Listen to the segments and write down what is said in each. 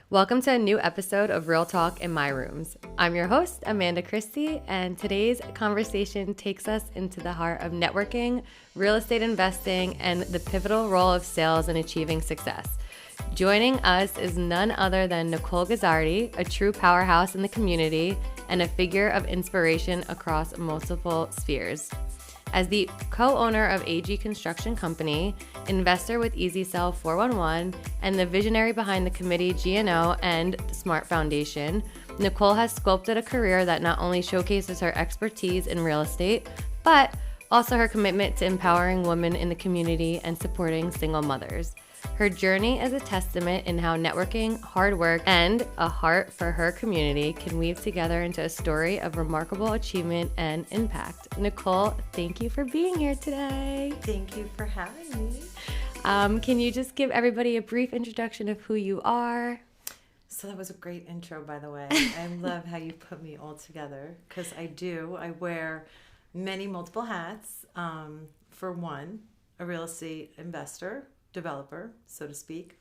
Welcome to a new episode of Real Talk in My Rooms. I'm your host, Amanda Christie, and today's conversation takes us into the heart of networking, real estate investing, and the pivotal role of sales in achieving success. Joining us is none other than Nicole Guzzardi, a true powerhouse in the community and a figure of inspiration across multiple spheres. As the co-owner of AG Construction Company, investor with Easy Sell 411, and the visionary behind the Committee GNO and the S.M.A.R.T Foundation, Nicole has sculpted a career that not only showcases her expertise in real estate, but also her commitment to empowering women in the community and supporting single mothers. Her journey is a testament in how networking, hard work, and a heart for her community can weave together into a story of remarkable achievement and impact. Nicole, thank you for being here today. Thank you for having me. Can you just give everybody a brief introduction of who you are? So that was a great intro, by the way. I love how you put me all together because I wear multiple hats. For one, a real estate investor, developer, so to speak.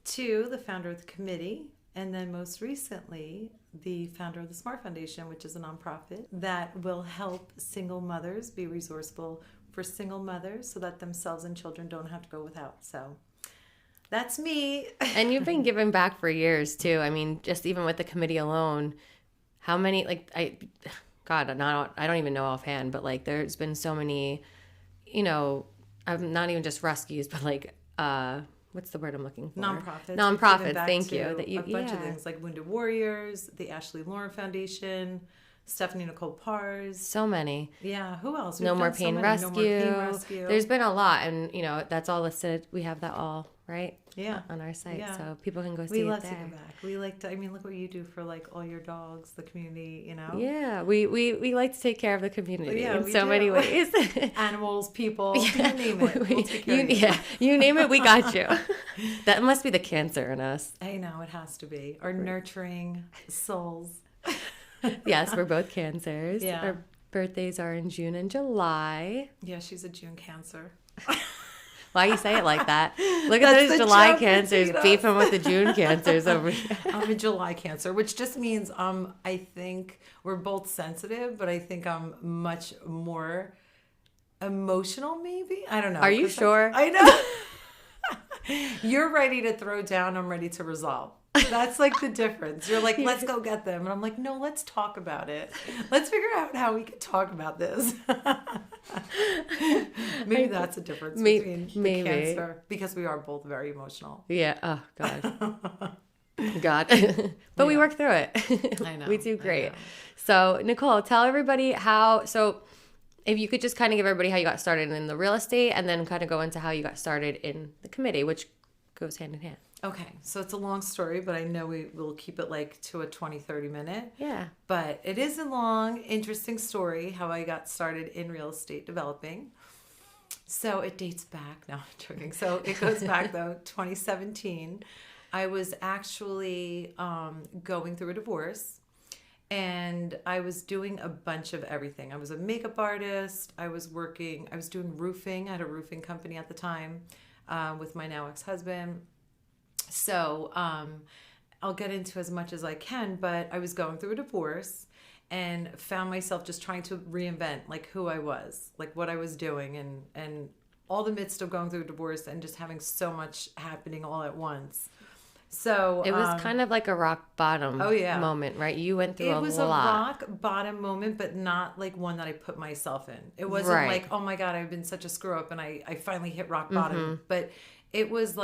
Two, the founder of the committee. And then most recently, the founder of the S.M.A.R.T Foundation, which is a nonprofit that will help single mothers be resourceful for single mothers so that themselves and children don't have to go without. So that's me. And you've been giving back for years too. I mean, just even with the committee alone, how many, I don't even know offhand, but there's been so many, I'm not even just rescues, but what's the word I'm looking for? Nonprofits. Thank you. That you a bunch of things like Wounded Warriors, the Ashley Lauren Foundation, Stephanie Nicole Pars. So many. Yeah. Who else? No More Pain Rescue. There's been a lot, and that's all listed. We have that all right. Yeah. On our site, so people can go see it there. We love to give back. We like to. I mean, look what you do for all your dogs, the community. Yeah, we like to take care of the community in so many ways. Animals, people, you name it. We'll take care of you. You name it, we got you. That must be the cancer in us. I know it has to be. Our nurturing souls. Yes, we're both cancers. Yeah. Our birthdays are in June and July. Yeah, she's a June Cancer. Why you say it like that? Look at those July cancers beefing with the June cancers over here. I'm a July Cancer, which just means I think we're both sensitive, but I think I'm much more emotional, maybe? I don't know. Are you sure? I know. You're ready to throw down. I'm ready to resolve. That's the difference. You're like, let's go get them. And I'm like, no, let's talk about it. Let's figure out how we can talk about this. Maybe that's a difference between the cancer. Because we are both very emotional. Yeah. Oh, God. But we work through it. I know. We do great. So, Nicole, tell everybody if you could just kind of give everybody how you got started in the real estate and then kind of go into how you got started in the committee, which goes hand in hand. Okay, so it's a long story, but I know we will keep it to a 20, 30 minute. Yeah. But it is a long, interesting story how I got started in real estate developing. So it dates back. No, I'm joking. So it goes back, though, 2017. I was actually going through a divorce, and I was doing a bunch of everything. I was a makeup artist. I was doing roofing. I had a roofing company at the time with my now ex-husband. So I'll get into as much as I can, but I was going through a divorce and found myself just trying to reinvent who I was, what I was doing, and all the midst of going through a divorce and just having so much happening all at once. So it was kind of like a rock bottom moment, right? You went through a lot. It was a rock bottom moment, but not one that I put myself in. It wasn't oh my God, I've been such a screw up and I finally hit rock bottom. Mm-hmm. But it was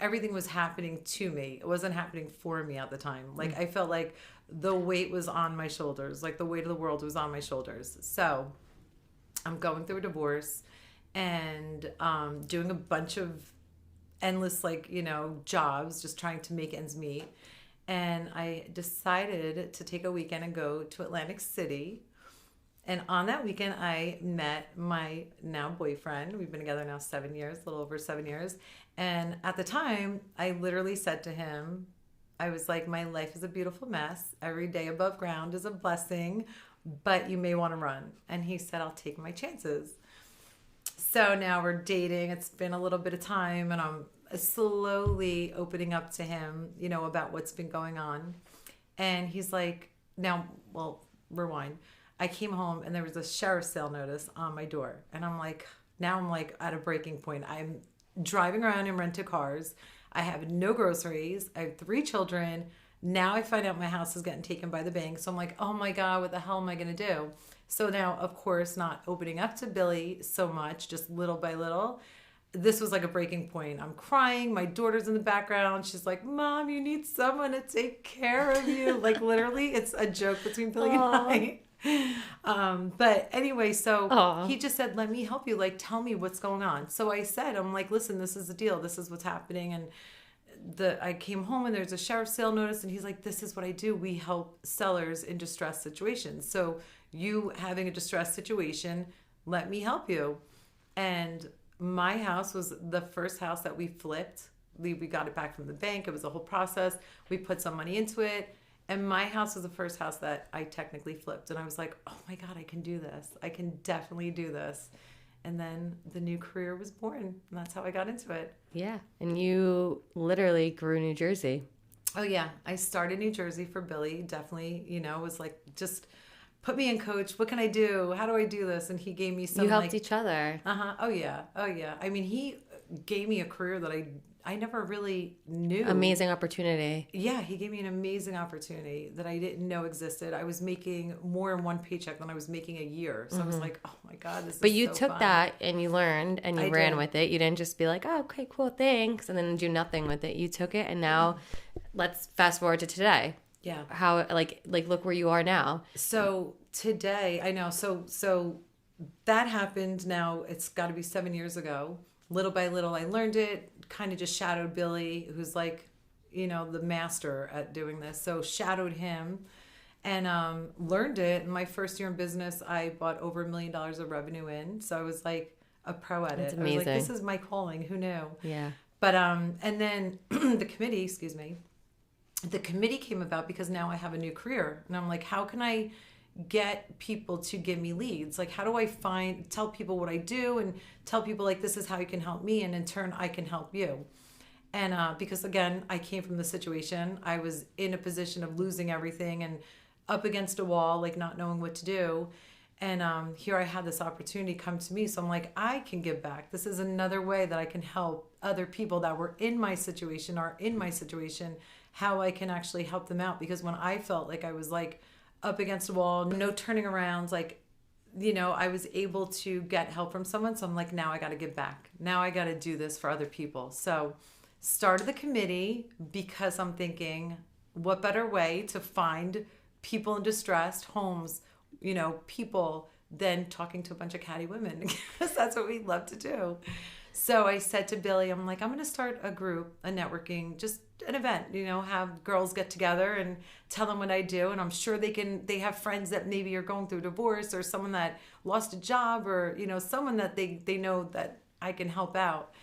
everything was happening to me. It wasn't happening for me at the time. I felt like the weight was on my shoulders. The weight of the world was on my shoulders. So I'm going through a divorce and doing a bunch of endless jobs, just trying to make ends meet. And I decided to take a weekend and go to Atlantic City. And on that weekend, I met my now boyfriend. We've been together now 7 years, a little over 7 years. And at the time, I literally said to him, I was like, my life is a beautiful mess. Every day above ground is a blessing, but you may want to run. And he said, I'll take my chances. So now we're dating. It's been a little bit of time, and I'm slowly opening up to him, about what's been going on. And he's like, now, well, rewind. I came home and there was a sheriff's sale notice on my door. And I'm like, now I'm like at a breaking point. I'm driving around in rented cars. I have no groceries. I have 3 children. Now I find out my house is getting taken by the bank. So I'm like, oh my God, what the hell am I going to do? So now, of course, not opening up to Billy so much, just little by little. This was like a breaking point. I'm crying. My daughter's in the background. She's like, Mom, you need someone to take care of you. Like literally, it's a joke between Billy and I. But anyway, so he just said, let me help you. Like, tell me what's going on. So I said, I'm like, listen, this is the deal. This is what's happening. And I came home and there's a sheriff's sale notice. And he's like, this is what I do. We help sellers in distressed situations. So you having a distressed situation, let me help you. And my house was the first house that we flipped. We got it back from the bank. It was a whole process. We put some money into it. And my house was the first house that I technically flipped. And I was like, oh my God, I can do this. I can definitely do this. And then the new career was born. And that's how I got into it. Yeah. And you literally grew New Jersey. Oh, yeah. I started New Jersey for Billy. Definitely, was like, just put me in, coach. What can I do? How do I do this? And he gave me some. You helped each other. Oh, yeah. Oh, yeah. I mean, he gave me a career that I never really knew. Amazing opportunity. Yeah, he gave me an amazing opportunity that I didn't know existed. I was making more in one paycheck than I was making a year. So I was like, oh my God, this is so fun. But you took that and you learned and you ran with it. You didn't just be like, oh, okay, cool, thanks, and then do nothing with it. You took it, and now let's fast forward to today. Yeah. How, like look where you are now. So today, I know. So that happened now. It's got to be 7 years ago. Little by little, I learned it. Kind of just shadowed Billy, who's like, the master at doing this. So shadowed him and learned it. In my first year in business, I bought over $1 million of revenue in. So I was like a pro at That's it. amazing. I was like, this is my calling. Who knew? Yeah. But and then the committee came about because now I have a new career. And I'm like, how can I get people to give me leads? Like, how do I tell people what I do and tell people like, this is how you can help me, and in turn I can help you. And because again, I came from the situation. I was in a position of losing everything and up against a wall, like not knowing what to do. And here I had this opportunity come to me. So I'm like, I can give back. This is another way that I can help other people that were in my situation, how I can actually help them out. Because when I felt like I was like up against a wall, no turning around, like, I was able to get help from someone. So I'm like, now I got to give back. Now I got to do this for other people. So started the committee because I'm thinking, what better way to find people in distressed homes, people, than talking to a bunch of catty women, because that's what we love to do. So I said to Billy, I'm like, I'm going to start a group, a networking, just an event, have girls get together and tell them what I do. And I'm sure they have friends that maybe are going through divorce, or someone that lost a job, or, someone that they know that I can help out.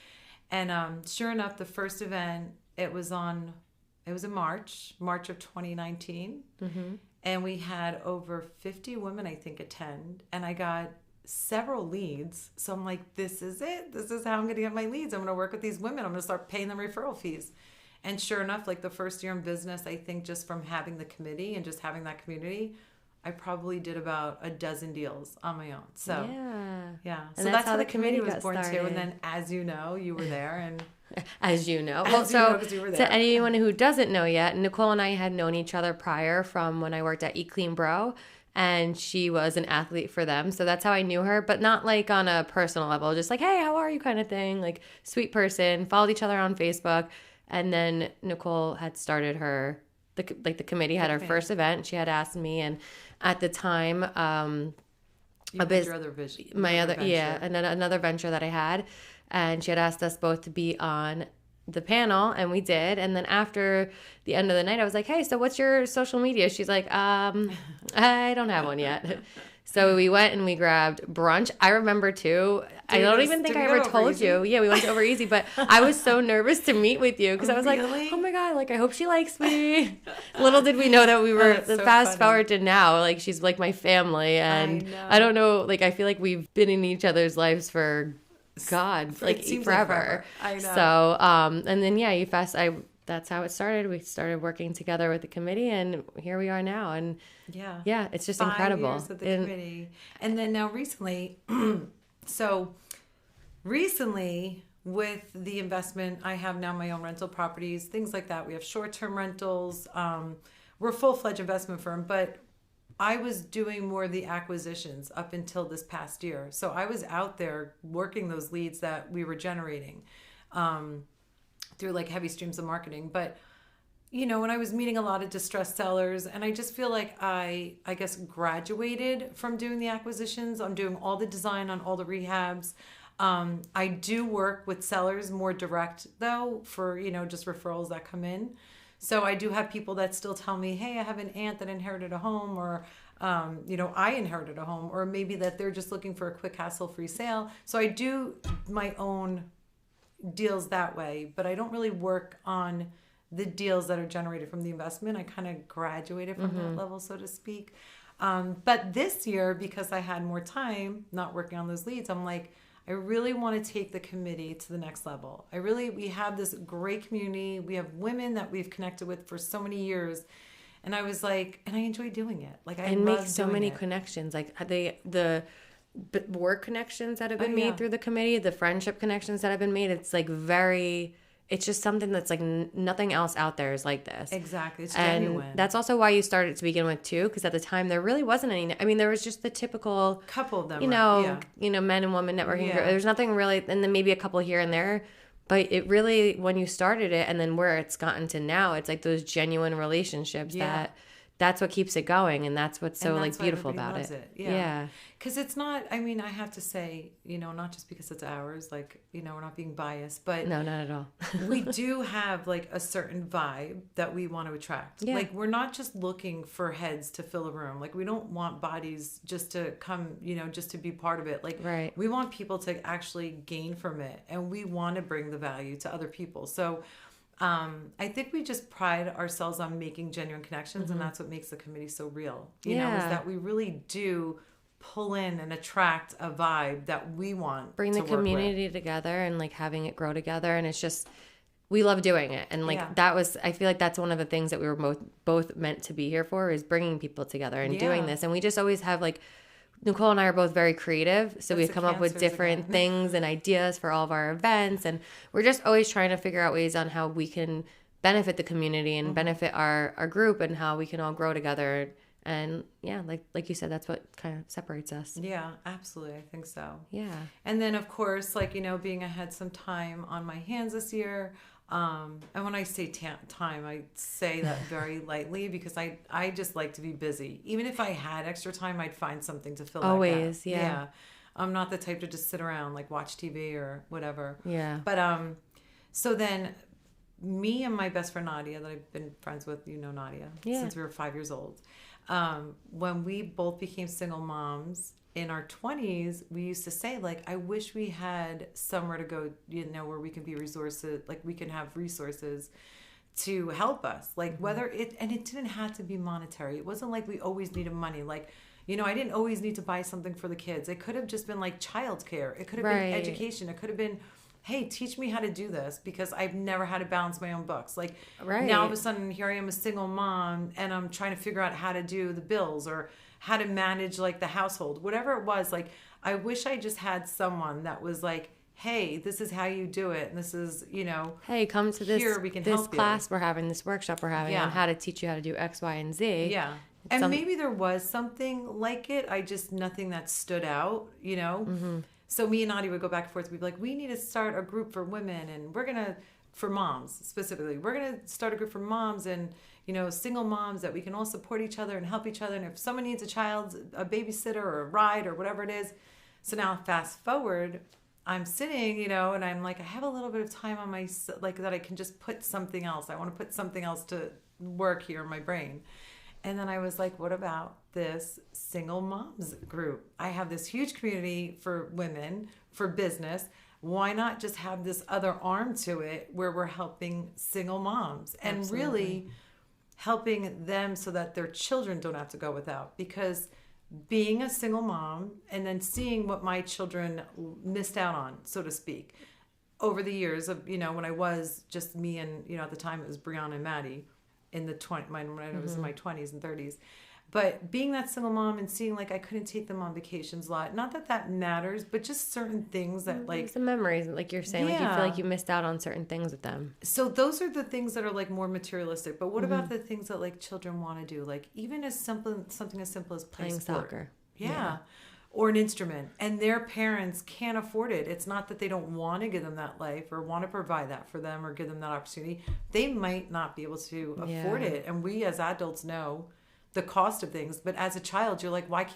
And sure enough, the first event, it was in March of 2019. Mm-hmm. And we had over 50 women, I think, attend. And I got several leads. So I'm like, this is it. This is how I'm going to get my leads. I'm going to work with these women. I'm going to start paying them referral fees. And sure enough, like the first year in business, I think just from having the committee and just having that community, I probably did about a dozen deals on my own. So yeah. So that's how the committee was born too. And then, as you know, you were there. And as you know. Well, so to anyone who doesn't know yet, Nicole and I had known each other prior from when I worked at Eat Clean Bro, and she was an athlete for them. So that's how I knew her, but not like on a personal level, just like, hey, how are you kind of thing, like sweet person, followed each other on Facebook. And then Nicole had started the committee had her first event. She had asked me, and at the time, another venture that I had, and she had asked us both to be on the panel, and we did. And then after the end of the night, I was like, hey, so what's your social media? She's like, I don't have one yet. So we went and we grabbed brunch. I remember too. I don't even think I ever told you. Yeah, we went over easy, but I was so nervous to meet with you because I was like, oh my God, like I hope she likes me. Little did we know that we were fast forward to now. Like she's like my family, and I don't know. Like I feel like we've been in each other's lives for God, it seems forever. I know. So, and then, that's how it started. We started working together with the committee, and here we are now. And yeah, it's just 5 incredible. years with the committee. And then now recently, with the investment, I have now my own rental properties, things like that. We have short-term rentals. We're a full-fledged investment firm, but I was doing more of the acquisitions up until this past year. So I was out there working those leads that we were generating through like heavy streams of marketing. But, you know, when I was meeting a lot of distressed sellers, and I just feel like I guess, graduated from doing the acquisitions. I'm doing all the design on all the rehabs. I do work with sellers more direct, though, for, you know, just referrals that come in. So I do have people that still tell me, hey, I have an aunt that inherited a home, or, you know, I inherited a home, or maybe that they're just looking for a quick hassle-free sale. So I do my own deals that way, but I don't really work on the deals that are generated from the investment. I kind of graduated from that level, so to speak. But this year, because I had more time not working on those leads, I'm like, I really want to take the committee to the next level. We have this great community. We have women that we've connected with for so many years. And I was like, and I enjoy doing it. Like, I make so many connections. Like the work connections that have been made through the committee, the friendship connections that have been made. It's like it's just something that's like nothing else out there is like this. Exactly. It's and genuine. That's also why you started to begin with too, because at the time there really wasn't any. I mean, there was just the typical couple of them, you know, men and women networking. Yeah. There's nothing really, and then maybe a couple here and there. But it really, when you started it and then where it's gotten to now, it's like those genuine relationships that's what keeps it going. And that's what's so like beautiful about it. Yeah. Because it's not, I mean, I have to say, you know, not just because it's ours, like, you know, we're not being biased, but no, not at all. we do have like a certain vibe that we want to attract. Yeah. Like, we're not just looking for heads to fill a room. Like, we don't want bodies just to come, you know, just to be part of it. Like, we want people to actually gain from it, and we want to bring the value to other people. So I think we just pride ourselves on making genuine connections, and that's what makes the committee so real. You know, is that we really do pull in and attract a vibe that we want. Bring the community together and like having it grow together, and it's just we love doing it. And like I feel like that's one of the things that we were both meant to be here for, is bringing people together and doing this. And we just always have like, Nicole and I are both very creative, so we come up with different things and ideas for all of our events, and we're just always trying to figure out ways on how we can benefit the community and benefit our group, and how we can all grow together. And yeah, like you said, that's what kind of separates us. Yeah, absolutely. I think so. Yeah. And then of course, like, you know, being I had some time on my hands this year. And when I say time, I say that very lightly, because I just like to be busy. Even if I had extra time, I'd find something to fill always, that gap. Yeah. I'm not the type to just sit around, like watch TV or whatever. Yeah. But so then me and my best friend Nadia, that I've been friends with, you know Nadia, since we were 5 years old. When we both became single moms in our 20s, we used to say, like, I wish we had somewhere to go, you know, where we can be resources, like we can have resources to help us, like whether it didn't have to be monetary. It wasn't like we always needed money. Like, you know, I didn't always need to buy something for the kids. It could have just been like childcare. It could have been education. It could have been, hey, teach me how to do this, because I've never had to balance my own books. Like now all of a sudden here I am, a single mom, and I'm trying to figure out how to do the bills or how to manage like the household, whatever it was. Like, I wish I just had someone that was like, hey, this is how you do it. And this is, you know, hey, come to this, here we can this help class you. We're having, this workshop we're having on how to teach you how to do X, Y, and Z. Yeah. And maybe there was something like it. Nothing that stood out, you know? Mm-hmm. So me and Nadia would go back and forth. We'd be like, we need to start a group for women, and we're going to, for moms specifically, we're going to start a group for moms and, you know, single moms, that we can all support each other and help each other. And if someone needs a child, a babysitter or a ride or whatever it is. So now fast forward, I'm sitting, you know, and I'm like, I have a little bit of time on my, like, that I can just put something else. I want to put something else to work here in my brain. And then I was like, what about this single moms group? I have this huge community for women, for business. Why not just have this other arm to it where we're helping single moms and really helping them so that their children don't have to go without? Because being a single mom and then seeing what my children missed out on, so to speak, over the years of, when I was just me and, at the time it was Brianna and Maddie in the when I was in my 20s and 30s. But being that single mom and seeing like I couldn't take them on vacations a lot. Not that that matters, but just certain things that like... Some memories, like you're saying, like you feel like you missed out on certain things with them. So those are the things that are like more materialistic. But what about the things that like children want to do? Like even something as simple as playing soccer. Yeah. Or an instrument. And their parents can't afford it. It's not that they don't want to give them that life or want to provide that for them or give them that opportunity. They might not be able to afford it. And we as adults know the cost of things, but as a child you're like, why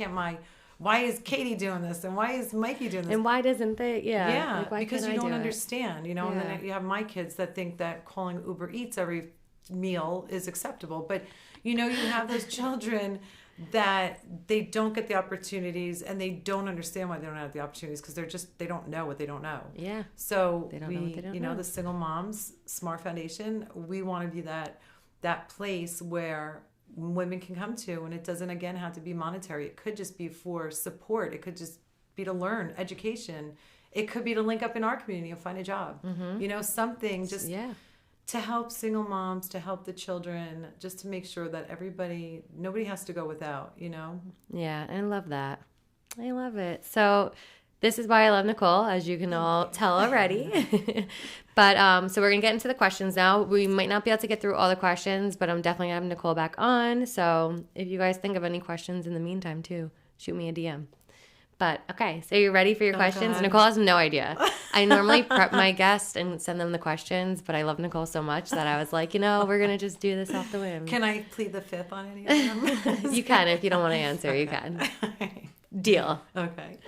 is Katie doing this and why is Mikey doing this and why doesn't they like, why because you don't understand, and then you have my kids that think that calling Uber Eats every meal is acceptable, but you have those children that they don't get the opportunities and they don't understand why they don't have the opportunities because they don't know what they don't know. So they don't know what they don't know. The Single Moms S.M.A.R.T Foundation, we want to be that place where women can come to, and it doesn't again have to be monetary. It could just be for support. It could just be to learn education. It could be to link up in our community and find a job. Something just to help single moms, to help the children, just to make sure that nobody has to go without. Yeah, I love that. I love it. So this is why I love Nicole, as you can all tell already. But so we're going to get into the questions now. We might not be able to get through all the questions, but I'm definitely going to have Nicole back on. So if you guys think of any questions in the meantime, too, shoot me a DM. But, okay, so you're ready for your questions? God. Nicole has no idea. I normally prep my guests and send them the questions, but I love Nicole so much that I was like, we're going to just do this off the whim. Can I plead the fifth on any of them? You can. If you don't want to answer, you can. Deal. Okay.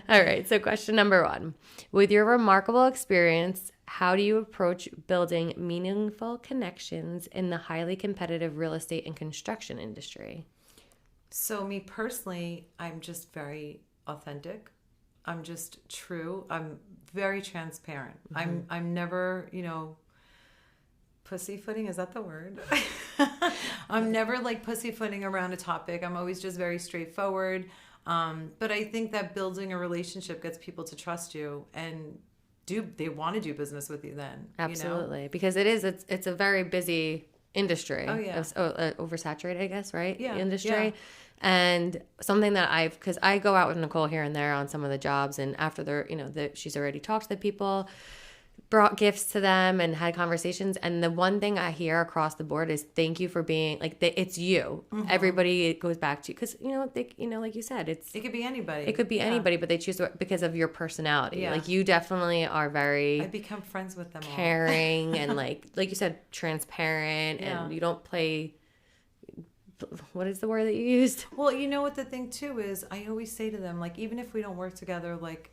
All right. So question number 1. With your remarkable experience, how do you approach building meaningful connections in the highly competitive real estate and construction industry? So me personally, I'm just very authentic. I'm just true. I'm very transparent. I'm never, pussyfooting. Is that the word? I'm never like pussyfooting around a topic. I'm always just very straightforward. But I think that building a relationship gets people to trust you and they want to do business with you then. Absolutely. Because it's a very busy industry. Oh, yeah. Oversaturated, I guess, right? Yeah. Industry. Yeah. And something that because I go out with Nicole here and there on some of the jobs, and after she's already talked to the people, brought gifts to them and had conversations, and the one thing I hear across the board is thank you for being like it's you. Everybody it goes back to because like you said, it could be anybody. It could be anybody, but they choose because of your personality. Yeah. Like you definitely are very. I become friends with them. Caring all. And like you said, transparent, and you don't play. What is the word that you used? Well, what the thing too is, I always say to them, like, even if we don't work together, like,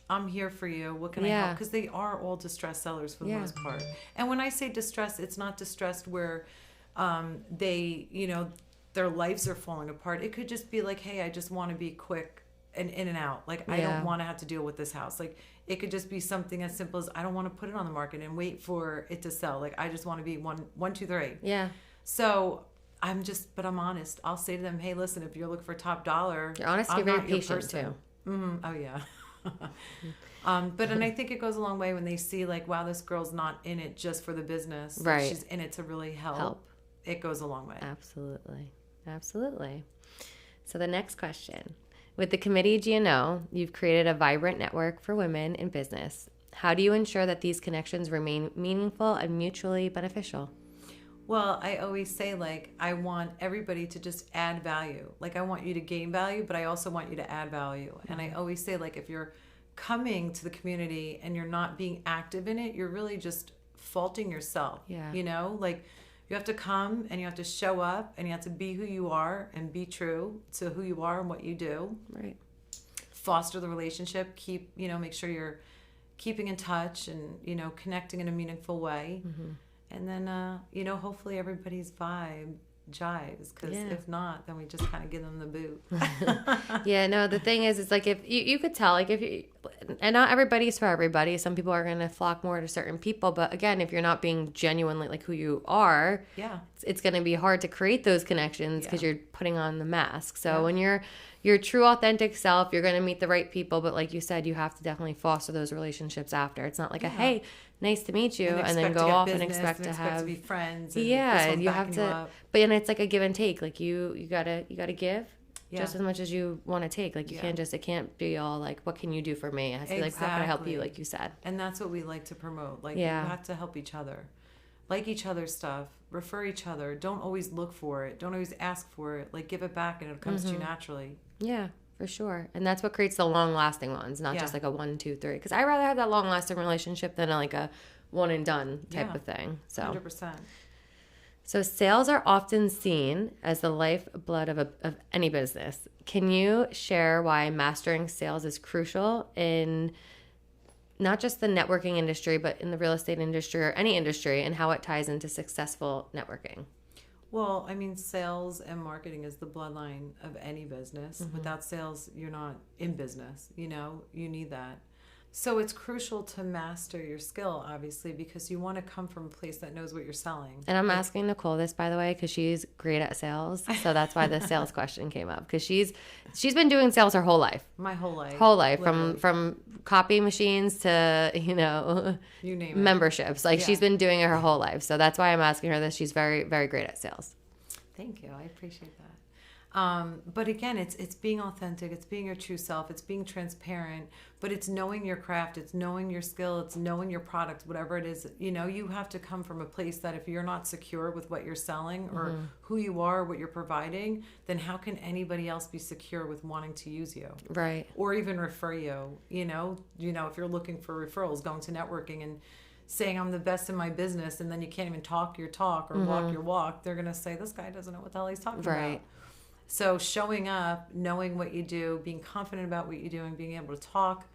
I'm here for you. What can I help? Because they are all distressed sellers for the most part. And when I say distressed, it's not distressed where they, their lives are falling apart. It could just be like, hey, I just want to be quick and in and out. Like, I don't want to have to deal with this house. Like, it could just be something as simple as I don't want to put it on the market and wait for it to sell. Like, I just want to be one, two, three. Yeah. So but I'm honest. I'll say to them, hey, listen, if you're looking for top dollar, you're honest, you're very patient too. Oh yeah. And I think it goes a long way when they see like, wow, this girl's not in it just for the business. Right. She's in it to really help. It goes a long way. Absolutely. Absolutely. So the next question. With the Committee GNO, you've created a vibrant network for women in business. How do you ensure that these connections remain meaningful and mutually beneficial? Well, I always say, like, I want everybody to just add value. Like, I want you to gain value, but I also want you to add value. And I always say, like, if you're coming to the community and you're not being active in it, you're really just faulting yourself. Yeah. Like, you have to come and you have to show up and you have to be who you are and be true to who you are and what you do. Right. Foster the relationship. Make sure you're keeping in touch and, connecting in a meaningful way. And then, hopefully everybody's vibe jives. Because if not, then we just kind of give them the boot. Yeah, no, the thing is, it's like if you could tell, like if you, and not everybody's for everybody. Some people are going to flock more to certain people. But again, if you're not being genuinely like who you are, it's going to be hard to create those connections because you're putting on the mask. So when you're your true authentic self, you're going to meet the right people. But like you said, you have to definitely foster those relationships after. It's not like a, hey, nice to meet you, and then go off and expect to be friends. And you have to, but and it's like a give and take. Like you gotta give just as much as you want to take. Like you can't just, it can't be all like, what can you do for me? It has to be like, how can I help you? Like you said. And that's what we like to promote. Like you have to help each other, like each other's stuff, refer each other. Don't always look for it. Don't always ask for it. Like give it back and it comes to you naturally. Yeah, for sure. And that's what creates the long lasting ones, not just like a 1, 2, 3. Because I rather have that long lasting relationship than like a one and done type of thing. So 100%. So sales are often seen as the lifeblood of any business. Can you share why mastering sales is crucial in not just the networking industry, but in the real estate industry or any industry, and how it ties into successful networking? Well, I mean, sales and marketing is the bloodline of any business. Without sales, you're not in business. You know, you need that. So it's crucial to master your skill, obviously, because you want to come from a place that knows what you're selling. And I'm asking Nicole this, by the way, because she's great at sales. So that's why the sales question came up, because she's been doing sales her whole life. My whole life. From copy machines to, you name memberships. Like she's been doing it her whole life. So that's why I'm asking her this. She's very, very great at sales. Thank you. I appreciate that. But again, it's being authentic, it's being your true self, it's being transparent, but it's knowing your craft, it's knowing your skill, it's knowing your product, whatever it is. You know, you have to come from a place that if you're not secure with what you're selling or who you are, what you're providing, then how can anybody else be secure with wanting to use you? Right. Or even refer you, you know, if you're looking for referrals, going to networking and saying I'm the best in my business, and then you can't even talk your talk or walk your walk, they're going to say, this guy doesn't know what the hell he's talking about. So showing up, knowing what you do, being confident about what you're doing, being able to talk,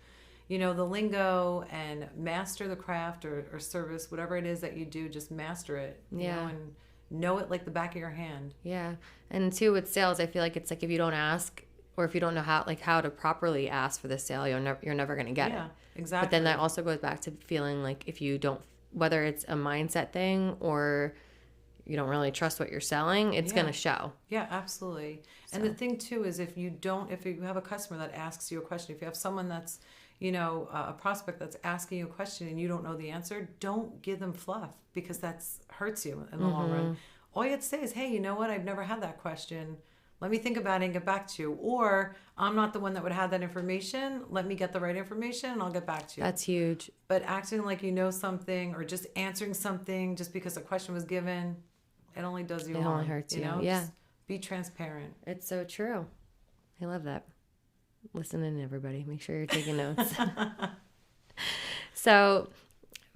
the lingo, and master the craft or service, whatever it is that you do, just master it, you know, and know it like the back of your hand. Yeah. And too, with sales, I feel like it's like if you don't ask, or if you don't know how to properly ask for the sale, you're never going to get it. Yeah, exactly. But then that also goes back to feeling like if you don't, whether it's a mindset thing or you don't really trust what you're selling, it's going to show. Yeah, absolutely. So. And the thing too is if you have a customer that asks you a question, if you have someone that's, a prospect that's asking you a question and you don't know the answer, don't give them fluff, because that hurts you in the long run. All you have to say is, hey, you know what? I've never had that question. Let me think about it and get back to you. Or I'm not the one that would have that information. Let me get the right information and I'll get back to you. That's huge. But acting like you know something or just answering something just because a question was given, it only does you harm. It only hurts you. Yeah. Just be transparent. It's so true. I love that. Listen in, everybody. Make sure you're taking notes. So,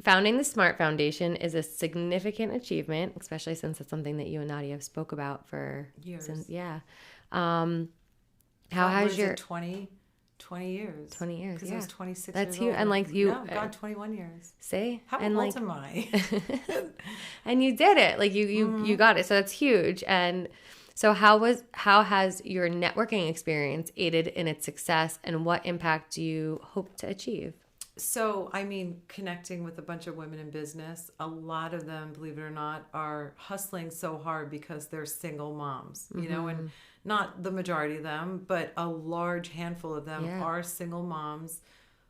founding the S.M.A.R.T Foundation is a significant achievement, especially since it's something that you and Nadia have spoke about for years. How has your 20 years? 20 years. Because I was 26 That's years huge. old. And like you, no, God, 21 years. See, how old am I? And you did it. Like you got it. So that's huge. And so how has your networking experience aided in its success, and what impact do you hope to achieve? So, I mean, connecting with a bunch of women in business, a lot of them, believe it or not, are hustling so hard because they're single moms, you know, and not the majority of them, but a large handful of them are single moms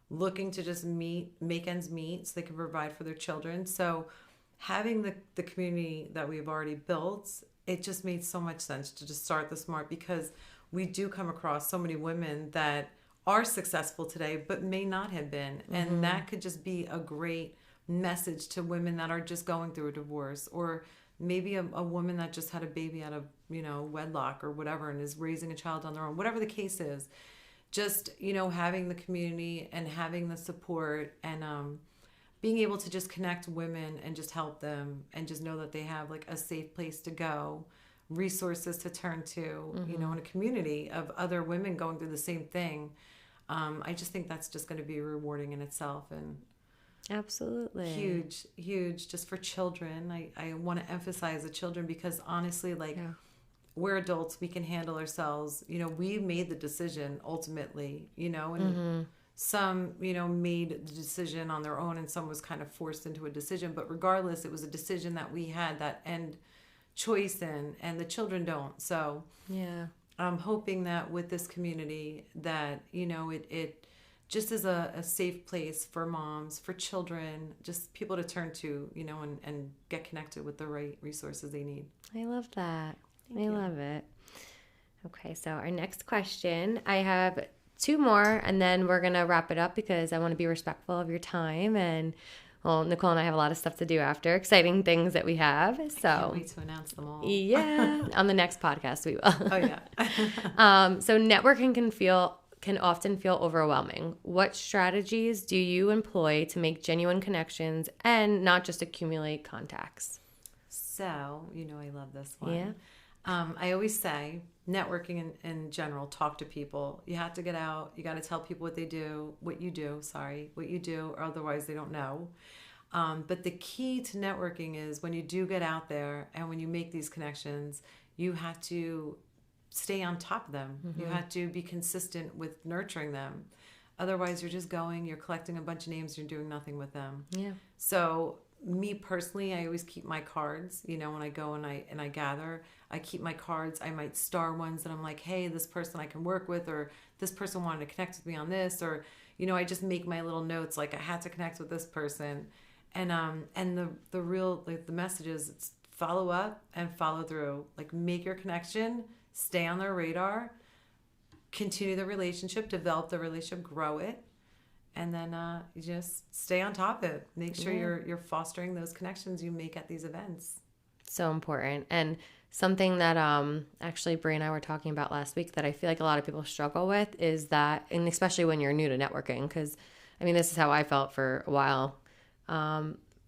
looking to just make ends meet so they can provide for their children. So having the community that we've already built, it just made so much sense to just start the S.M.A.R.T, because we do come across so many women that are successful today but may not have been, and that could just be a great message to women that are just going through a divorce, or maybe a woman that just had a baby out of wedlock or whatever and is raising a child on their own, whatever the case is. Just having the community and having the support and being able to just connect women and just help them and just know that they have like a safe place to go, resources to turn to, in a community of other women going through the same thing. I just think that's just going to be rewarding in itself, and absolutely huge just for children. I want to emphasize the children, because honestly, we're adults, we can handle ourselves. We made the decision ultimately, and Some, made the decision on their own and some was kind of forced into a decision. But regardless, it was a decision that we had that end choice in, and the children don't. So yeah, I'm hoping that with this community that, it just is a safe place for moms, for children, just people to turn to, and get connected with the right resources they need. I love that. I love it. Okay, so our next question, I have 2 more, and then we're going to wrap it up because I want to be respectful of your time. And, well, Nicole and I have a lot of stuff to do after, exciting things that we have. So I can't wait to announce them all. Yeah, on the next podcast we will. Oh, yeah. So networking can often feel overwhelming. What strategies do you employ to make genuine connections and not just accumulate contacts? So, I love this one. Yeah. I always say networking in general, talk to people. You have to get out. You got to tell people what you do, or otherwise they don't know. But the key to networking is when you do get out there and when you make these connections, you have to stay on top of them. Mm-hmm. You have to be consistent with nurturing them. Otherwise, you're collecting a bunch of names, you're doing nothing with them. Yeah. So me personally, I always keep my cards, when I go and I gather, I keep my cards. I might star ones that I'm like, hey, this person I can work with, or this person wanted to connect with me on this, or, I just make my little notes, like I had to connect with this person. And the real, like the message is it's follow up and follow through, like make your connection, stay on their radar, continue the relationship, develop the relationship, grow it. And then you just stay on top of it. Make sure you're fostering those connections you make at these events. So important. And something that actually Brie and I were talking about last week that I feel like a lot of people struggle with is that, and especially when you're new to networking, because this is how I felt for a while.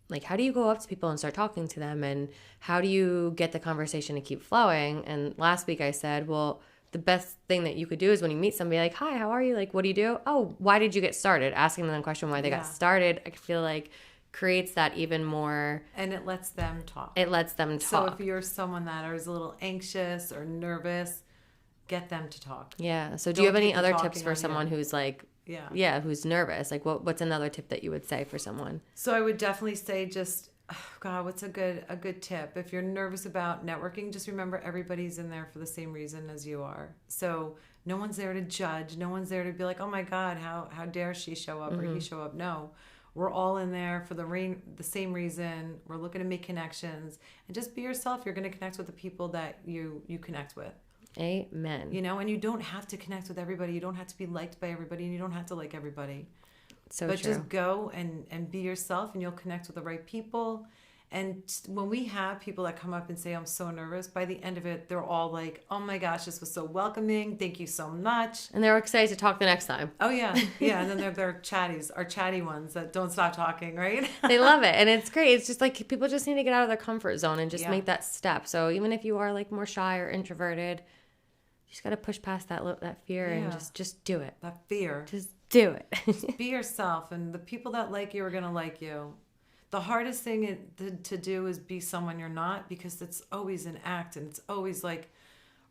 Like, how do you go up to people and start talking to them? And how do you get the conversation to keep flowing? And last week I said, well, the best thing that you could do is when you meet somebody, like, hi, how are you? Like, what do you do? Oh, why did you get started? Asking them the question why they got started, I feel like creates that even more. And it lets them talk. So if you're someone that is a little anxious or nervous, get them to talk. Yeah. So do you have any other tips for someone who's like, who's nervous? Like what's another tip that you would say for someone? So I would definitely say just, what's a good tip? If you're nervous about networking, just remember everybody's in there for the same reason as you are. So no one's there to judge. No one's there to be like, oh my God, how dare she show up or he show up? No, we're all in there for the same reason. We're looking to make connections, and just be yourself. You're going to connect with the people that you connect with. Amen. And you don't have to connect with everybody. You don't have to be liked by everybody, and you don't have to like everybody. But true. Just go and be yourself, and you'll connect with the right people. And when we have people that come up and say, I'm so nervous, by the end of it, they're all like, oh my gosh, this was so welcoming. Thank you so much. And they're excited to talk the next time. Oh, yeah. Yeah. And then they're chatties, our chatty ones that don't stop talking, right? They love it. And it's great. It's just like people just need to get out of their comfort zone and just make that step. So even if you are like more shy or introverted, you just got to push past that fear and just do it. That fear. Just do it. Just be yourself, and the people that like you are going to like you. The hardest thing to do is be someone you're not, because it's always an act, and it's always like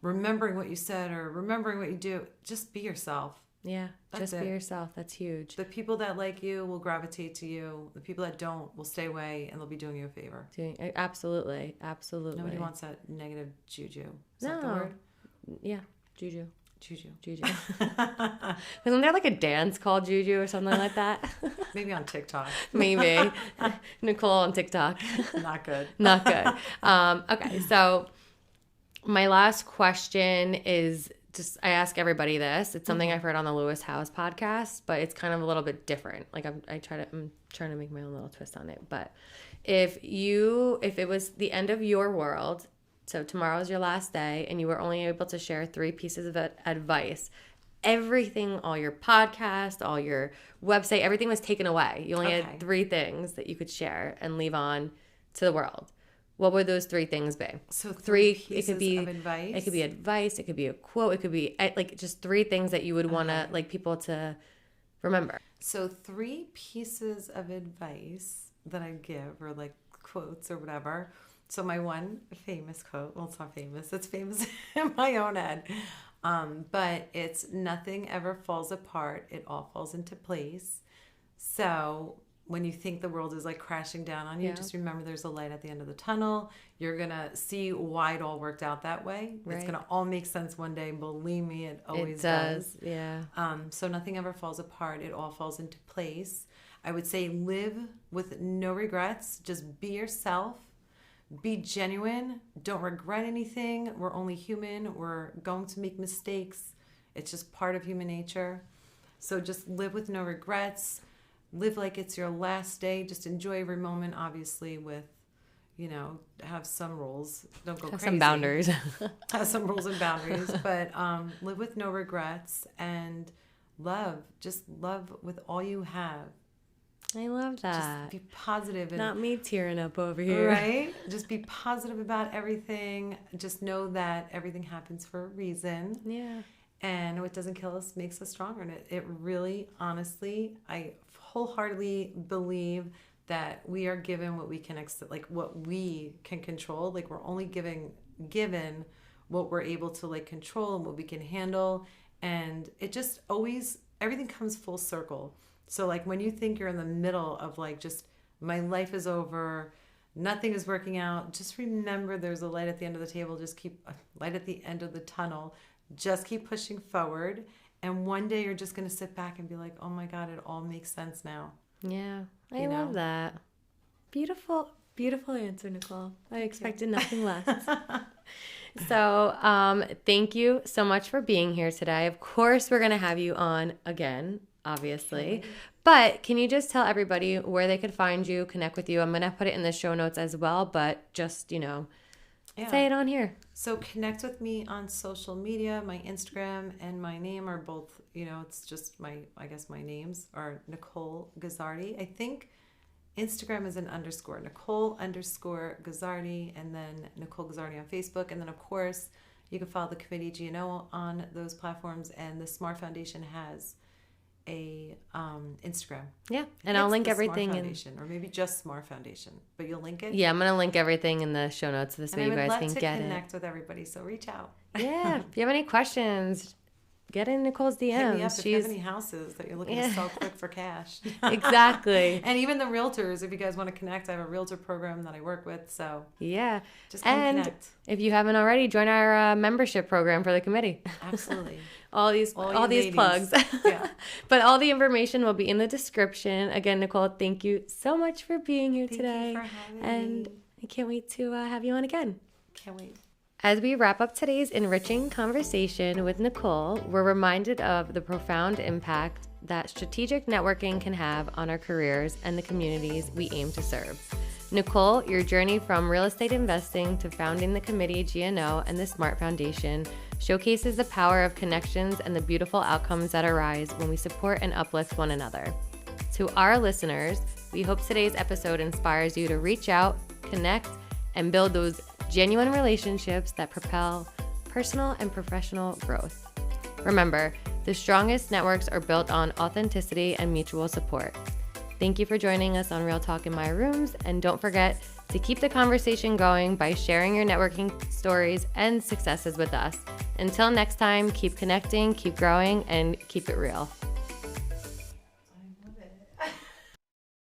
remembering what you said or remembering what you do. Just be yourself. Yeah, be yourself. That's huge. The people that like you will gravitate to you. The people that don't will stay away, and they'll be doing you a favor. Absolutely. Nobody wants that negative juju. Is that the word? Yeah, juju. Juju. Isn't there like a dance called Juju or something like that? Maybe on TikTok. Maybe. Nicole on TikTok. Not good. Not good. Okay, so my last question is just, I ask everybody this. It's something I've heard on the Lewis House podcast, but it's kind of a little bit different. Like I'm trying to make my own little twist on it. But if it was the end of your world, so tomorrow is your last day, and you were only able to share 3 pieces of advice. Everything, all your podcast, all your website, everything was taken away. You only had 3 things that you could share and leave on to the world. What would those 3 things be? So 3 pieces of advice? It could be advice. It could be a quote. It could be like just 3 things that you would want to like people to remember. So 3 pieces of advice that I give, or like quotes or whatever. So my one famous quote, well, it's not famous. It's famous in my own head. But it's nothing ever falls apart. It all falls into place. So when you think the world is like crashing down on you, just remember there's a light at the end of the tunnel. You're going to see why it all worked out that way. Right. It's going to all make sense one day. Believe me, it always does. Yeah. So nothing ever falls apart. It all falls into place. I would say live with no regrets. Just be yourself. Be genuine. Don't regret anything. We're only human. We're going to make mistakes. It's just part of human nature. So just live with no regrets. Live like it's your last day. Just enjoy every moment, obviously, with, have some rules. Don't go crazy. Some boundaries. Have some rules and boundaries. But live with no regrets and love. Just love with all you have. I love that. Just be positive. Not me tearing up over here. Right? Just be positive about everything. Just know that everything happens for a reason. Yeah. And what doesn't kill us makes us stronger. And it really, honestly, I wholeheartedly believe that we are given what we can, what we can control. Like we're only given what we're able to like control and what we can handle. And it just always, everything comes full circle. So like when you think you're in the middle of like just my life is over, nothing is working out, just remember there's a light at the end of the table. Just keep a light at the end of the tunnel. Just keep pushing forward. And one day you're just going to sit back and be like, oh my God, it all makes sense now. Yeah, I love that. Beautiful, beautiful answer, Nicole. I expected nothing less. So thank you so much for being here today. Of course, we're going to have you on again. Obviously. But can you just tell everybody where they could find you, connect with you? I'm going to put it in the show notes as well, but just, say it on here. So connect with me on social media. My Instagram and my name are both, it's just my names are Nicole Guzzardi. I think Instagram is an _ Nicole _ Guzzardi, and then Nicole Guzzardi on Facebook. And then, of course, you can follow the Committee GNO on those platforms. And the S.M.A.R.T Foundation has a Instagram. Yeah, and I'll link everything Foundation, or maybe just S.M.A.R.T Foundation, but you'll link it. Yeah, I'm gonna link everything in the show notes this way you guys can get it. I would love to connect with everybody, so reach out. Yeah, if you have any questions, get in Nicole's DMs. Hit me up if you have any houses that you're looking to sell quick for cash. Exactly. And even the realtors, if you guys want to connect, I have a realtor program that I work with. So yeah, just come connect. If you haven't already, join our membership program for the committee. Absolutely. all these plugs. Yeah. But all the information will be in the description. Again, Nicole, thank you so much for being here today. Thank you for having me. And I can't wait to have you on again. Can't wait. As we wrap up today's enriching conversation with Nicole, we're reminded of the profound impact that strategic networking can have on our careers and the communities we aim to serve. Nicole, your journey from real estate investing to founding the Committee GNO and the S.M.A.R.T Foundation showcases the power of connections and the beautiful outcomes that arise when we support and uplift one another. To our listeners, we hope today's episode inspires you to reach out, connect, and build those genuine relationships that propel personal and professional growth. Remember, the strongest networks are built on authenticity and mutual support. Thank you for joining us on Real Talk in My Rooms, and don't forget to keep the conversation going by sharing your networking stories and successes with us. Until next time, keep connecting, keep growing, and keep it real.